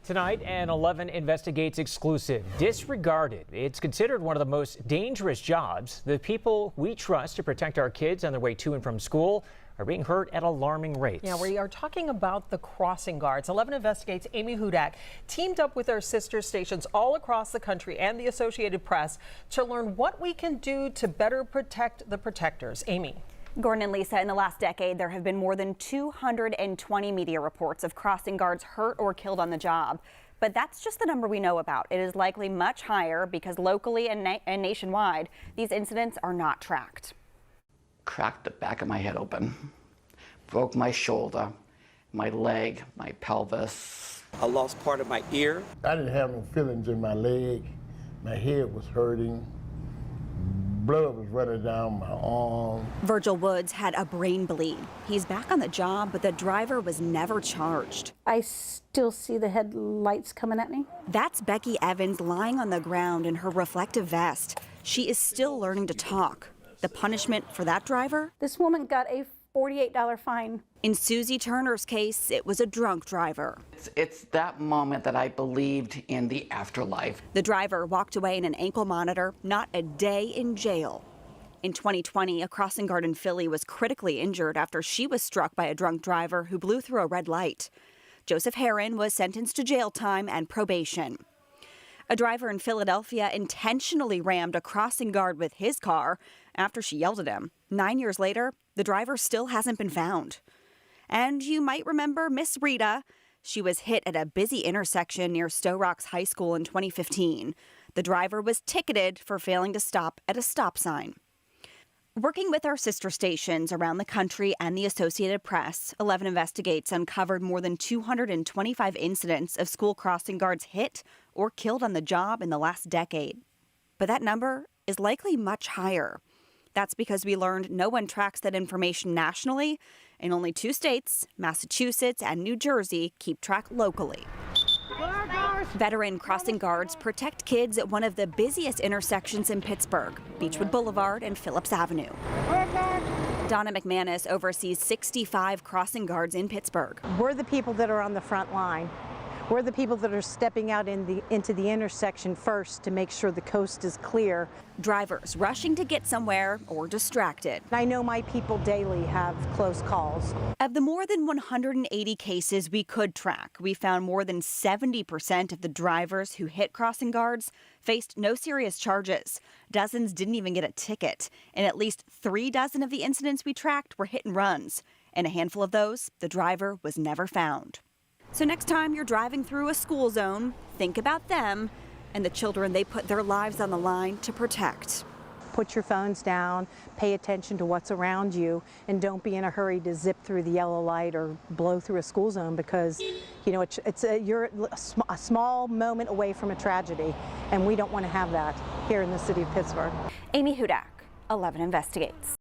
Tonight, an 11 Investigates exclusive. Disregarded. It's considered one of the most dangerous jobs. The people we trust to protect our kids on their way to and from school are being hurt at alarming rates. Yeah, we are talking about the crossing guards. 11 Investigates Amy Hudak teamed up with our sister stations all across the country and the Associated Press to learn what we can do to better protect the protectors. Amy. Gordon and Lisa, in the last decade, there have been more than 220 media reports of crossing guards hurt or killed on the job. But that's just the number we know about. It is likely much higher because locally and nationwide, these incidents are not tracked. Cracked the back of my head open, broke my shoulder, my leg, my pelvis. I lost part of my ear. I didn't have no feelings in my leg. My head was hurting. Blood was running down my arm. Virgil Woods had a brain bleed. He's back on the job, but the driver was never charged. I still see the headlights coming at me. That's Becky Evans lying on the ground in her reflective vest. She is still learning to talk. The punishment for that driver? This woman got a $48 fine. In Susie Turner's case, it was a drunk driver. It's that moment that I believed in the afterlife. The driver walked away in an ankle monitor, not a day in jail. In 2020, a crossing guard in Philly was critically injured after she was struck by a drunk driver who blew through a red light. Joseph Herron was sentenced to jail time and probation. A driver in Philadelphia intentionally rammed a crossing guard with his car after she yelled at him. 9 years later, the driver still hasn't been found. And you might remember Miss Rita. She was hit at a busy intersection near Stowe Rocks High School in 2015. The driver was ticketed for failing to stop at a stop sign. Working with our sister stations around the country and the Associated Press, 11 Investigates uncovered more than 225 incidents of school crossing guards hit or killed on the job in the last decade. But that number is likely much higher. That's because we learned no one tracks that information nationally, and only 2 states, Massachusetts and New Jersey, keep track locally. Veteran crossing guards protect kids at one of the busiest intersections in Pittsburgh, Beechwood Boulevard and Phillips Avenue. Donna McManus oversees 65 crossing guards in Pittsburgh. We're the people that are on the front line. We're the people that are stepping out into the intersection first to make sure the coast is clear. Drivers rushing to get somewhere or distracted. I know my people daily have close calls. Of the more than 180 cases we could track, we found more than 70% of the drivers who hit crossing guards faced no serious charges. Dozens didn't even get a ticket. And at least 3 dozen of the incidents we tracked were hit and runs. In a handful of those, the driver was never found. So next time you're driving through a school zone, think about them and the children they put their lives on the line to protect. Put your phones down, pay attention to what's around you, and don't be in a hurry to zip through the yellow light or blow through a school zone because, you know, you're a small moment away from a tragedy, and we don't want to have that here in the city of Pittsburgh. Amy Hudak, 11 Investigates.